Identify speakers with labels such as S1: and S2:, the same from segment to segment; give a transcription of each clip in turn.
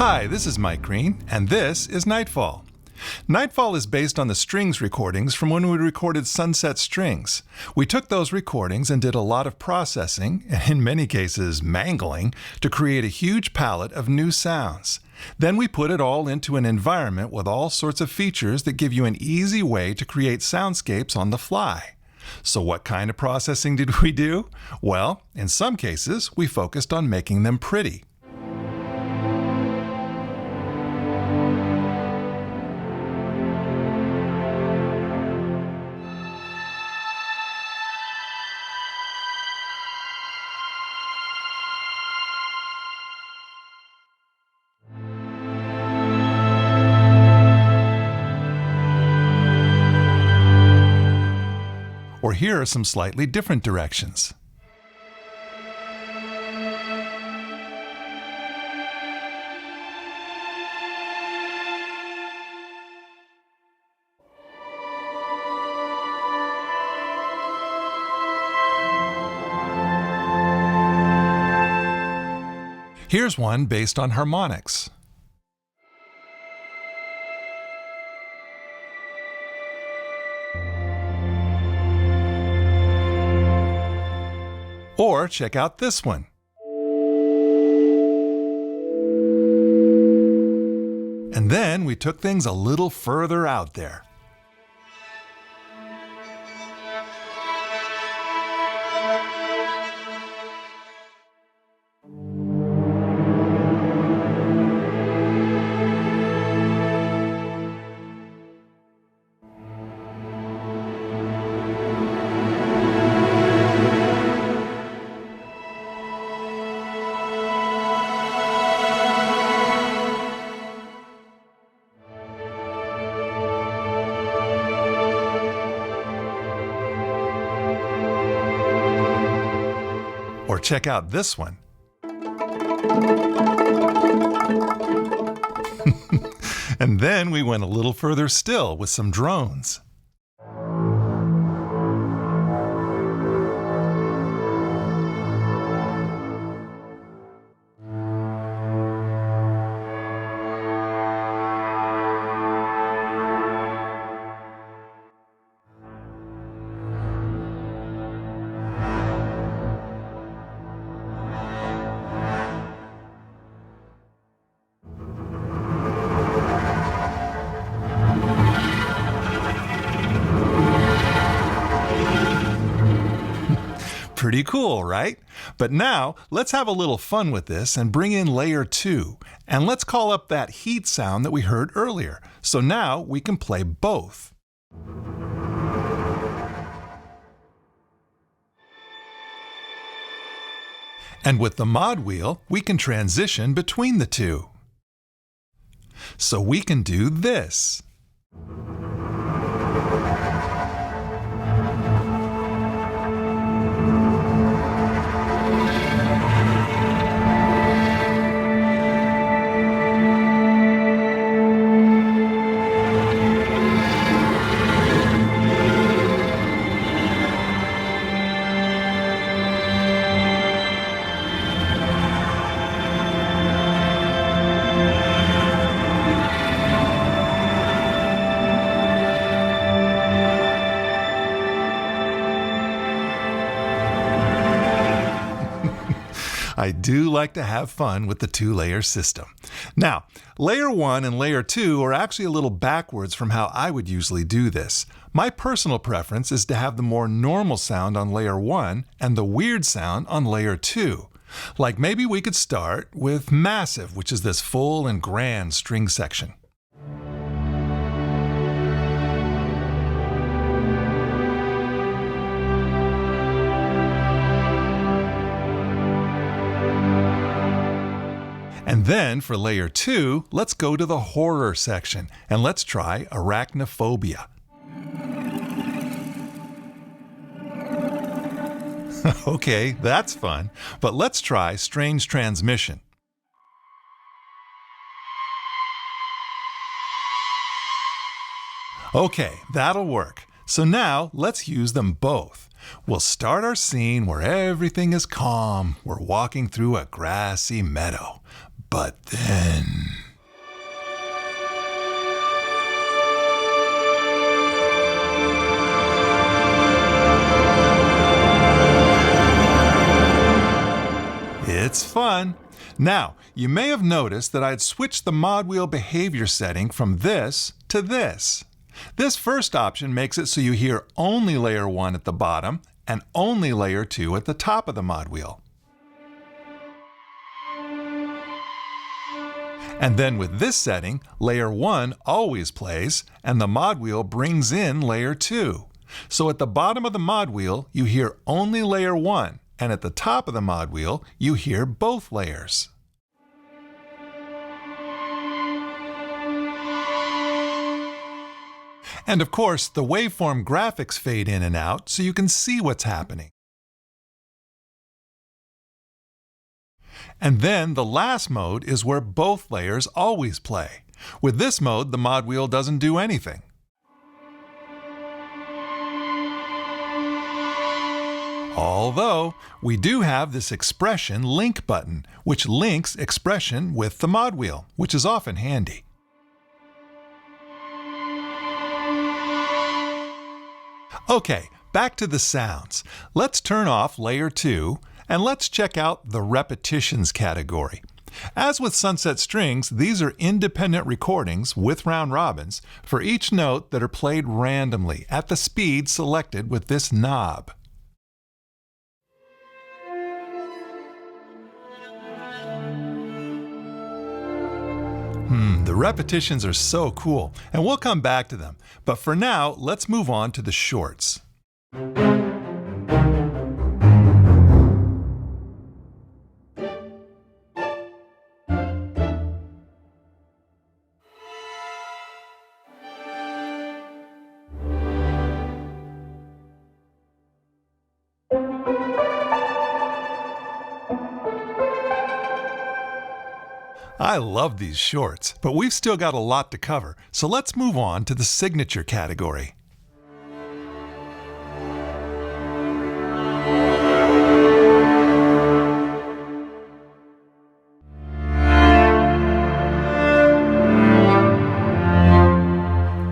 S1: Hi, this is Mike Green, and this is Nightfall. Nightfall is based on the strings recordings from when we recorded Sunset Strings. We took those recordings and did a lot of processing, and in many cases mangling, to create a huge palette of new sounds. Then we put it all into an environment with all sorts of features that give you an easy way to create soundscapes on the fly. So what kind of processing did we do? Well, in some cases, we focused on making them pretty. Or here are some slightly different directions. Here's one based on harmonics. Or check out this one. And then we took things a little further out there. Or check out this one. And then we went a little further still with some drones. Pretty cool, right? But now, let's have a little fun with this and bring in layer 2. And let's call up that heat sound that we heard earlier. So now we can play both. And with the mod wheel, we can transition between the two. So we can do this. I do like to have fun with the two-layer system. Now, layer 1 and layer 2 are actually a little backwards from how I would usually do this. My personal preference is to have the more normal sound on layer 1 and the weird sound on layer 2. Like maybe we could start with massive, which is this full and grand string section. And then for layer 2, let's go to the horror section and let's try arachnophobia. Okay, that's fun, but let's try strange transmission. Okay, that'll work. So now let's use them both. We'll start our scene where everything is calm. We're walking through a grassy meadow. But then... It's fun. Now, you may have noticed that I'd switched the mod wheel behavior setting from this to this. This first option makes it so you hear only layer 1 at the bottom and only layer 2 at the top of the mod wheel. And then with this setting, layer 1 always plays and the mod wheel brings in layer 2. So at the bottom of the mod wheel, you hear only layer 1. And at the top of the mod wheel, you hear both layers. And of course, the waveform graphics fade in and out so you can see what's happening. And then the last mode is where both layers always play. With this mode, the mod wheel doesn't do anything. Although, we do have this expression link button, which links expression with the mod wheel, which is often handy. Okay, back to the sounds. Let's turn off layer 2, and let's check out the repetitions category. As with Sunset Strings, these are independent recordings with round robins for each note that are played randomly at the speed selected with this knob. The repetitions are so cool, and we'll come back to them. But for now, let's move on to the shorts. I love these shorts, but we've still got a lot to cover, so let's move on to the signature category.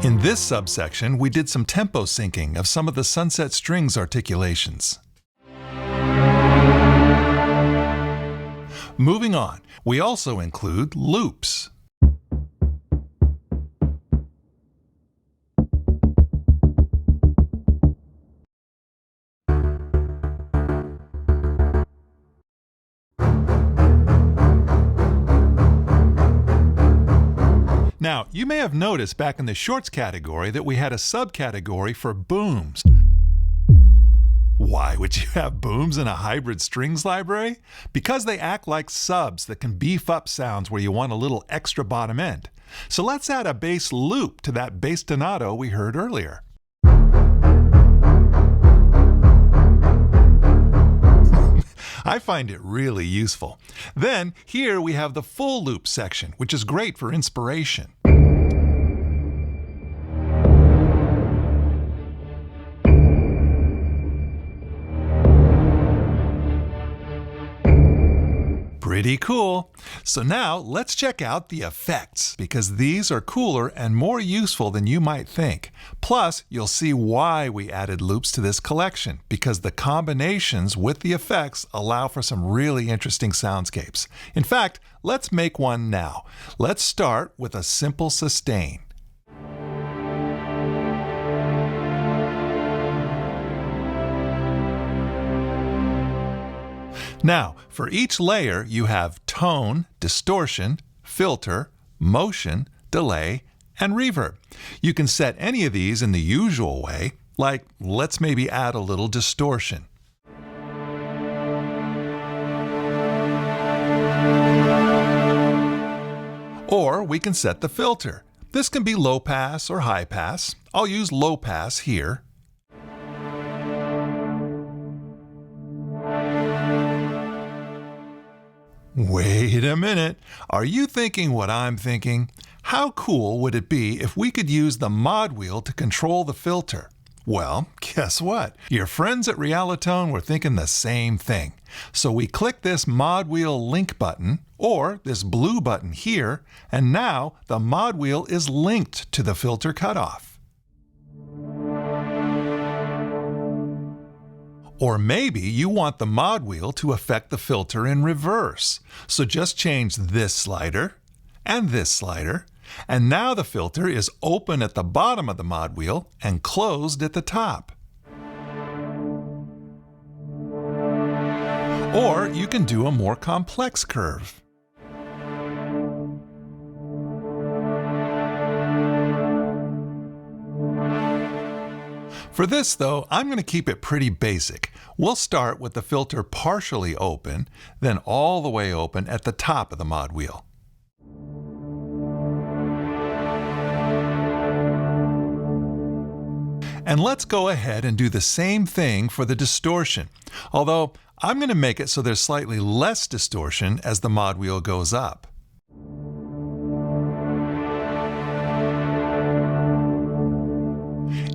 S1: In this subsection, we did some tempo syncing of some of the Sunset Strings articulations. Moving on, we also include loops. Now, you may have noticed back in the shorts category that we had a subcategory for booms. Why would you have booms in a hybrid strings library? Because they act like subs that can beef up sounds where you want a little extra bottom end. So let's add a bass loop to that bass donato we heard earlier. I find it really useful. Then here we have the full loop section, which is great for inspiration. Pretty cool. So now let's check out the effects, because these are cooler and more useful than you might think. Plus, you'll see why we added loops to this collection, because the combinations with the effects allow for some really interesting soundscapes. In fact, let's make one now. Let's start with a simple sustain. Now, for each layer, you have tone, distortion, filter, motion, delay, and reverb. You can set any of these in the usual way, like let's maybe add a little distortion. Or we can set the filter. This can be low pass or high pass. I'll use low pass here. Wait a minute. Are you thinking what I'm thinking? How cool would it be if we could use the mod wheel to control the filter? Well, guess what? Your friends at Realitone were thinking the same thing. So we click this mod wheel link button, or this blue button here, and now the mod wheel is linked to the filter cutoff. Or maybe you want the mod wheel to affect the filter in reverse. So just change this slider and this slider, and now the filter is open at the bottom of the mod wheel and closed at the top. Or you can do a more complex curve. For this, though, I'm going to keep it pretty basic. We'll start with the filter partially open, then all the way open at the top of the mod wheel. And let's go ahead and do the same thing for the distortion, although I'm going to make it so there's slightly less distortion as the mod wheel goes up.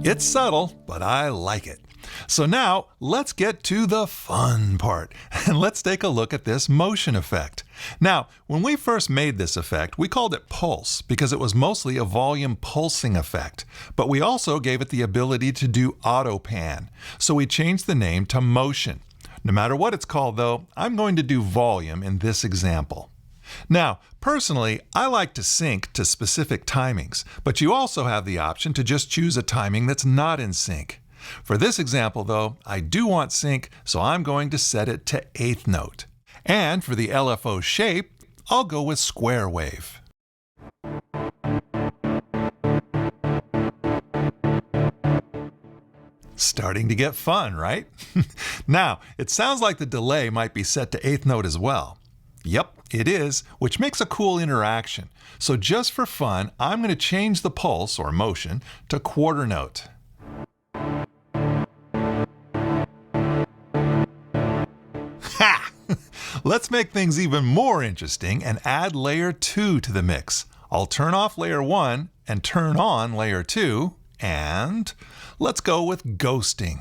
S1: It's subtle, but I like it. So now let's get to the fun part, and let's take a look at this motion effect. Now, when we first made this effect, we called it pulse because it was mostly a volume pulsing effect, but we also gave it the ability to do auto pan, so we changed the name to motion. No matter what it's called, though, I'm going to do volume in this example. Now, personally, I like to sync to specific timings, but you also have the option to just choose a timing that's not in sync. For this example, though, I do want sync, so I'm going to set it to 8th note. And for the LFO shape, I'll go with square wave. Starting to get fun, right? Now, it sounds like the delay might be set to 8th note as well. Yep, it is, which makes a cool interaction. So just for fun, I'm going to change the pulse, or motion, to quarter note. Ha! Let's make things even more interesting and add layer 2 to the mix. I'll turn off layer 1 and turn on layer 2, and let's go with ghosting.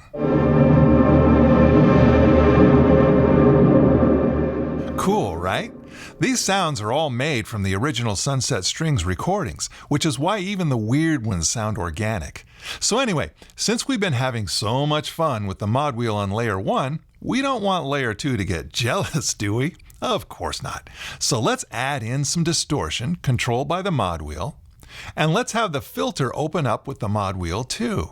S1: Cool, right? These sounds are all made from the original Sunset Strings recordings, which is why even the weird ones sound organic. So anyway, since we've been having so much fun with the mod wheel on layer 1, we don't want layer 2 to get jealous, do we? Of course not. So let's add in some distortion controlled by the mod wheel, and let's have the filter open up with the mod wheel too.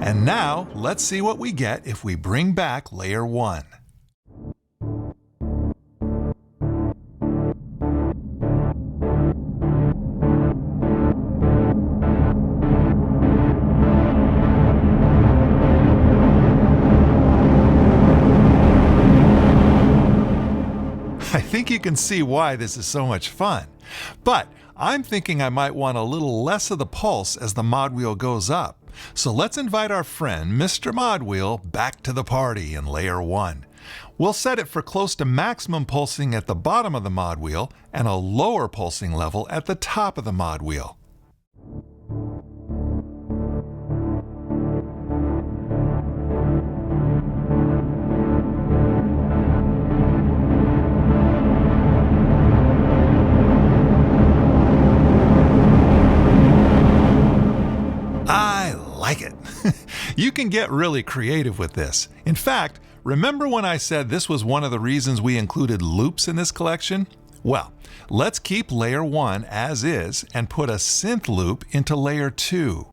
S1: And now, let's see what we get if we bring back layer 1. I think you can see why this is so much fun. But I'm thinking I might want a little less of the pulse as the mod wheel goes up. So let's invite our friend, Mr. Mod Wheel, back to the party in layer 1. We'll set it for close to maximum pulsing at the bottom of the mod wheel and a lower pulsing level at the top of the mod wheel. You can get really creative with this. In fact, remember when I said this was one of the reasons we included loops in this collection? Well, let's keep layer 1 as is and put a synth loop into layer 2.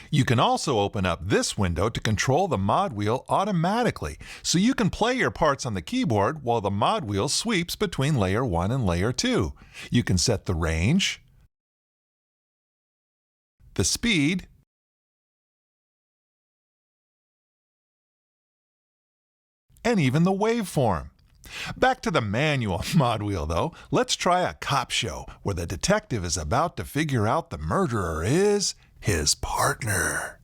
S1: You can also open up this window to control the mod wheel automatically, so you can play your parts on the keyboard while the mod wheel sweeps between layer 1 and layer 2. You can set the range, the speed, and even the waveform. Back to the manual mod wheel though, let's try a cop show where the detective is about to figure out the murderer is his partner.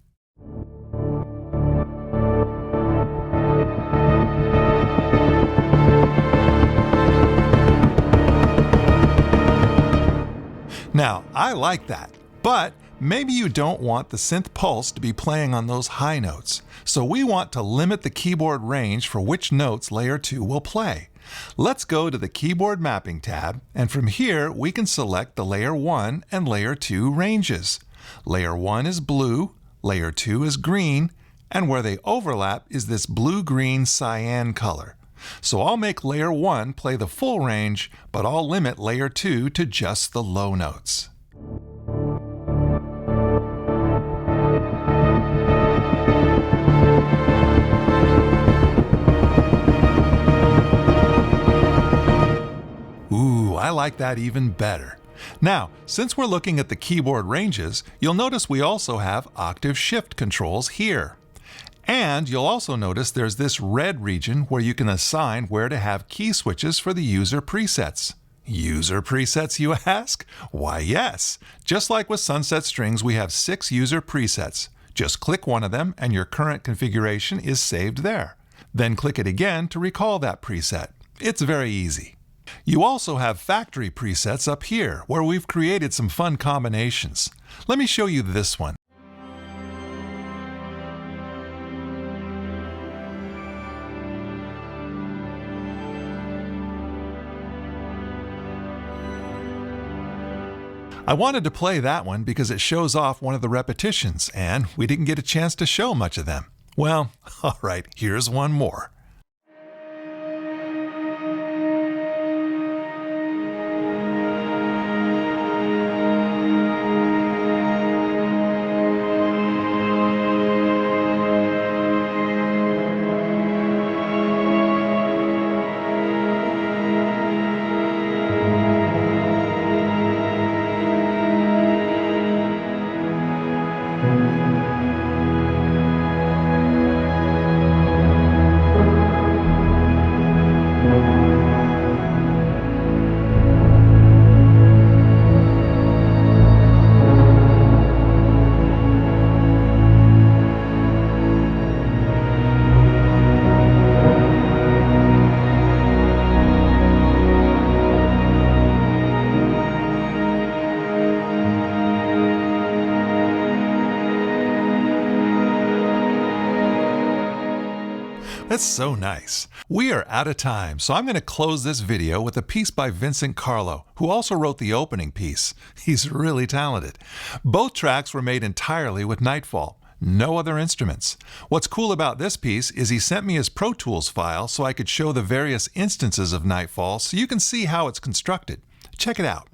S1: Now, I like that, but maybe you don't want the synth pulse to be playing on those high notes, so we want to limit the keyboard range for which notes Layer 2 will play. Let's go to the Keyboard Mapping tab, and from here we can select the Layer 1 and Layer 2 ranges. Layer 1 is blue, Layer 2 is green, and where they overlap is this blue-green cyan color. So I'll make Layer 1 play the full range, but I'll limit Layer 2 to just the low notes. Ooh, I like that even better. Now, since we're looking at the keyboard ranges, you'll notice we also have octave shift controls here. And you'll also notice there's this red region where you can assign where to have key switches for the user presets. User presets, you ask? Why, yes. Just like with Sunset Strings, we have 6 user presets. Just click one of them and your current configuration is saved there. Then click it again to recall that preset. It's very easy. You also have factory presets up here where we've created some fun combinations. Let me show you this one. I wanted to play that one because it shows off one of the repetitions, and we didn't get a chance to show much of them. Well, all right, here's one more. That's so nice. We are out of time, so I'm going to close this video with a piece by Vincent Carlo, who also wrote the opening piece. He's really talented. Both tracks were made entirely with Nightfall. No other instruments. What's cool about this piece is he sent me his Pro Tools file so I could show the various instances of Nightfall so you can see how it's constructed. Check it out.